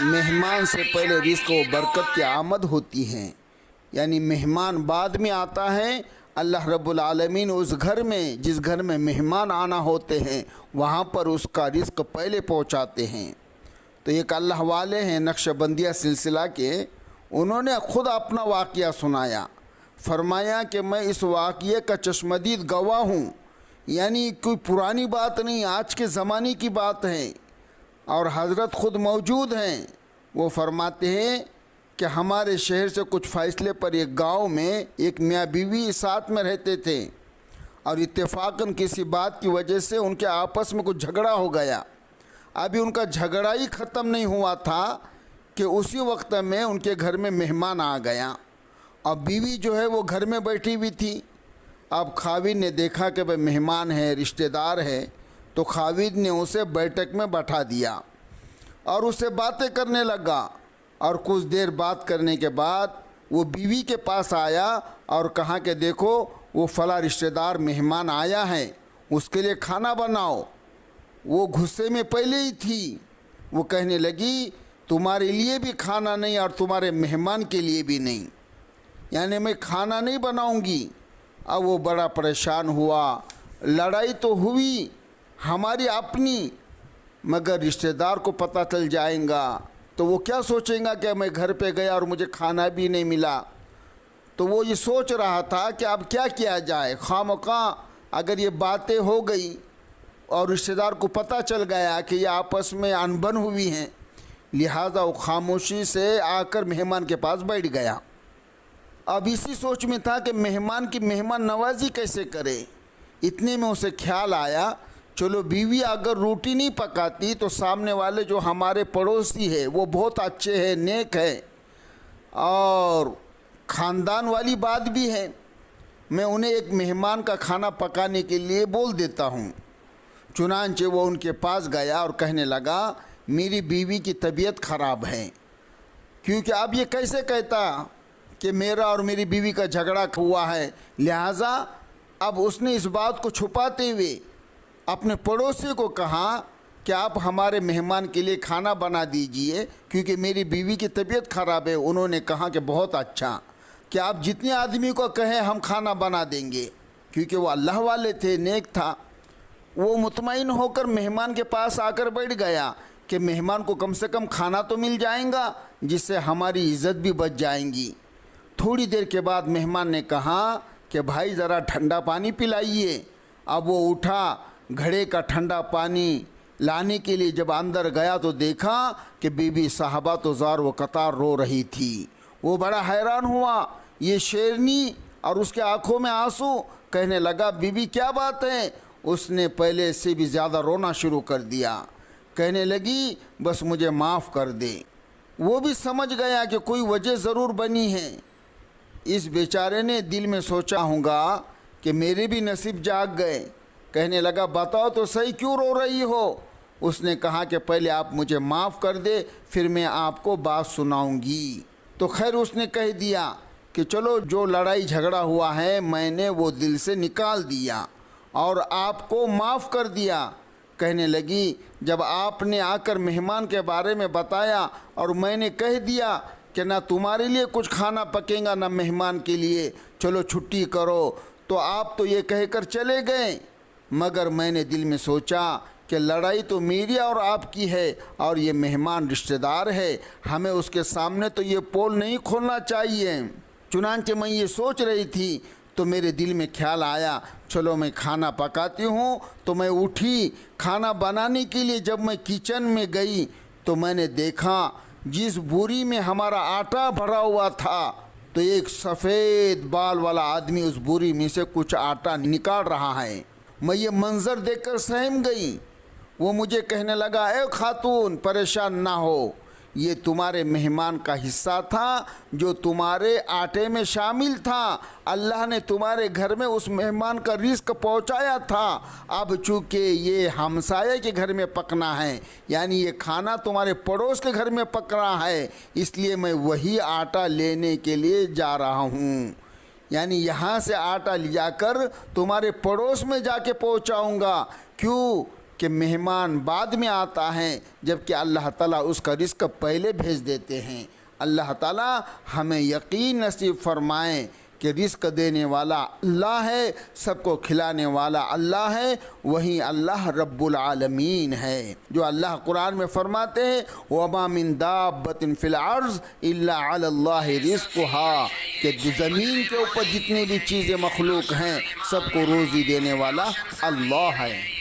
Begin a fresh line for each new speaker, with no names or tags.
مہمان سے پہلے رزق و برکت کی آمد ہوتی ہیں، یعنی مہمان بعد میں آتا ہے۔ اللہ رب العالمین اس گھر میں، جس گھر میں مہمان آنا ہوتے ہیں، وہاں پر اس کا رزق پہلے پہنچاتے ہیں۔ تو ایک اللہ والے ہیں نقش بندیہ سلسلہ کے، انہوں نے خود اپنا واقعہ سنایا، فرمایا کہ میں اس واقعے کا چشمدید گواہ ہوں، یعنی کوئی پرانی بات نہیں، آج کے زمانے کی بات ہے، اور حضرت خود موجود ہیں۔ وہ فرماتے ہیں کہ ہمارے شہر سے کچھ فاصلے پر ایک گاؤں میں ایک میاں بیوی ساتھ میں رہتے تھے، اور اتفاقاً کسی بات کی وجہ سے ان کے آپس میں کچھ جھگڑا ہو گیا۔ ابھی ان کا جھگڑا ہی ختم نہیں ہوا تھا کہ اسی وقت میں ان کے گھر میں مہمان آ گیا، اور بیوی جو ہے وہ گھر میں بیٹھی ہوئی تھی۔ اب خاوند نے دیکھا کہ بھئی مہمان ہے، رشتہ دار ہے، تو خاوند نے اسے بیٹھک میں بٹھا دیا اور اس سے باتیں کرنے لگا، اور کچھ دیر بات کرنے کے بعد وہ بیوی کے پاس آیا اور کہا کہ دیکھو وہ فلاں رشتہ دار مہمان آیا ہے، اس کے لیے کھانا بناؤ۔ وہ غصے میں پہلے ہی تھی، وہ کہنے لگی تمہارے لیے بھی کھانا نہیں اور تمہارے مہمان کے لیے بھی نہیں، یعنی میں کھانا نہیں بناؤں گی۔ اب وہ بڑا پریشان ہوا، لڑائی تو ہوئی ہماری اپنی، مگر رشتہ دار کو پتہ چل جائیں گا تو وہ کیا سوچیں گا کہ میں گھر پہ گیا اور مجھے کھانا بھی نہیں ملا۔ تو وہ یہ سوچ رہا تھا کہ اب کیا کیا جائے، خواہ اگر یہ باتیں ہو گئی اور رشتہ دار کو پتہ چل گیا کہ یہ آپس میں انبن ہوئی ہیں، لہذا وہ خاموشی سے آ کر مہمان کے پاس بیٹھ گیا۔ اب اسی سوچ میں تھا کہ مہمان کی مہمان نوازی کیسے کرے۔ اتنے میں اسے خیال آیا چلو بیوی اگر روٹی نہیں پکاتی تو سامنے والے جو ہمارے پڑوسی ہے وہ بہت اچھے ہیں، نیک ہے، اور خاندان والی بات بھی ہے، میں انہیں ایک مہمان کا کھانا پکانے کے لیے بول دیتا ہوں۔ چنانچہ وہ ان کے پاس گیا اور کہنے لگا میری بیوی کی طبیعت خراب ہے، کیونکہ اب یہ کیسے کہتا کہ میرا اور میری بیوی کا جھگڑا ہوا ہے، لہٰذا اب اس نے اس بات کو چھپاتے ہوئے اپنے پڑوسی کو کہا کہ آپ ہمارے مہمان کے لیے کھانا بنا دیجئے کیونکہ میری بیوی کی طبیعت خراب ہے۔ انہوں نے کہا کہ بہت اچھا، کہ آپ جتنے آدمی کو کہیں ہم کھانا بنا دیں گے، کیونکہ وہ اللہ والے تھے، نیک تھا۔ وہ مطمئن ہو کر مہمان کے پاس آ کر بیٹھ گیا کہ مہمان کو کم سے کم کھانا تو مل جائیں گا جس سے ہماری عزت بھی بچ جائیں گی۔ تھوڑی دیر کے بعد مہمان نے کہا کہ بھائی ذرا ٹھنڈا پانی پلائیے۔ اب وہ اٹھا، گھڑے کا ٹھنڈا پانی لانے کے لیے جب اندر گیا تو دیکھا کہ بی بی صاحبہ تو زار و قطار رو رہی تھی۔ وہ بڑا حیران ہوا، یہ شیرنی اور اس کے آنکھوں میں آنسو، کہنے لگا بی بی کیا بات ہے؟ اس نے پہلے سے بھی زیادہ رونا شروع کر دیا، کہنے لگی بس مجھے معاف کر دے۔ وہ بھی سمجھ گیا کہ کوئی وجہ ضرور بنی ہے۔ اس بیچارے نے دل میں سوچا ہوں گا کہ میرے بھی نصیب جاگ گئے۔ کہنے لگا بتاؤ تو صحیح کیوں رو رہی ہو؟ اس نے کہا کہ پہلے آپ مجھے معاف کر دے، پھر میں آپ کو بات سناؤں گی۔ تو خیر اس نے کہہ دیا کہ چلو جو لڑائی جھگڑا ہوا ہے میں نے وہ دل سے نکال دیا اور آپ کو معاف کر دیا۔ کہنے لگی جب آپ نے آ کر مہمان کے بارے میں بتایا اور میں نے کہہ دیا کہ نہ تمہارے لیے کچھ کھانا پکے گا نہ مہمان کے لیے، چلو چھٹی کرو، تو آپ تو یہ کہہ کر چلے گئے، مگر میں نے دل میں سوچا کہ لڑائی تو میری اور آپ کی ہے اور یہ مہمان رشتہ دار ہے، ہمیں اس کے سامنے تو یہ پول نہیں کھولنا چاہیے۔ چنانچہ میں یہ سوچ رہی تھی تو میرے دل میں خیال آیا چلو میں کھانا پکاتی ہوں۔ تو میں اٹھی کھانا بنانے کے لیے، جب میں کچن میں گئی تو میں نے دیکھا جس بوری میں ہمارا آٹا بھرا ہوا تھا تو ایک سفید بال والا آدمی اس بوری میں سے کچھ آٹا نکال رہا ہے۔ میں یہ منظر دیکھ کر سہم گئی۔ وہ مجھے کہنے لگا اے خاتون پریشان نہ ہو، یہ تمہارے مہمان کا حصہ تھا جو تمہارے آٹے میں شامل تھا، اللہ نے تمہارے گھر میں اس مہمان کا رزق پہنچایا تھا، اب چونکہ یہ ہمسائے کے گھر میں پکنا ہے، یعنی یہ کھانا تمہارے پڑوس کے گھر میں پک رہا ہے، اس لیے میں وہی آٹا لینے کے لیے جا رہا ہوں، یعنی یہاں سے آٹا لیا کر تمہارے پڑوس میں جا کے پہنچاؤں گا۔ کیوں کہ مہمان بعد میں آتا ہے جبکہ اللہ تعالیٰ اس کا رزق پہلے بھیج دیتے ہیں۔ اللہ تعالیٰ ہمیں یقین نصیب فرمائیں کہ رزق دینے والا اللہ ہے، سب کو کھلانے والا اللہ ہے، وہی اللہ رب العالمین ہے۔ جو اللہ قرآن میں فرماتے ہیں وَمَا مِن دَابَّةٍ فِي الْأَرْضِ إِلَّا عَلَى اللَّهِ رِزْقُهَا، کہ زمین کے اوپر جتنی بھی چیزیں مخلوق ہیں سب کو روزی دینے والا اللہ ہے۔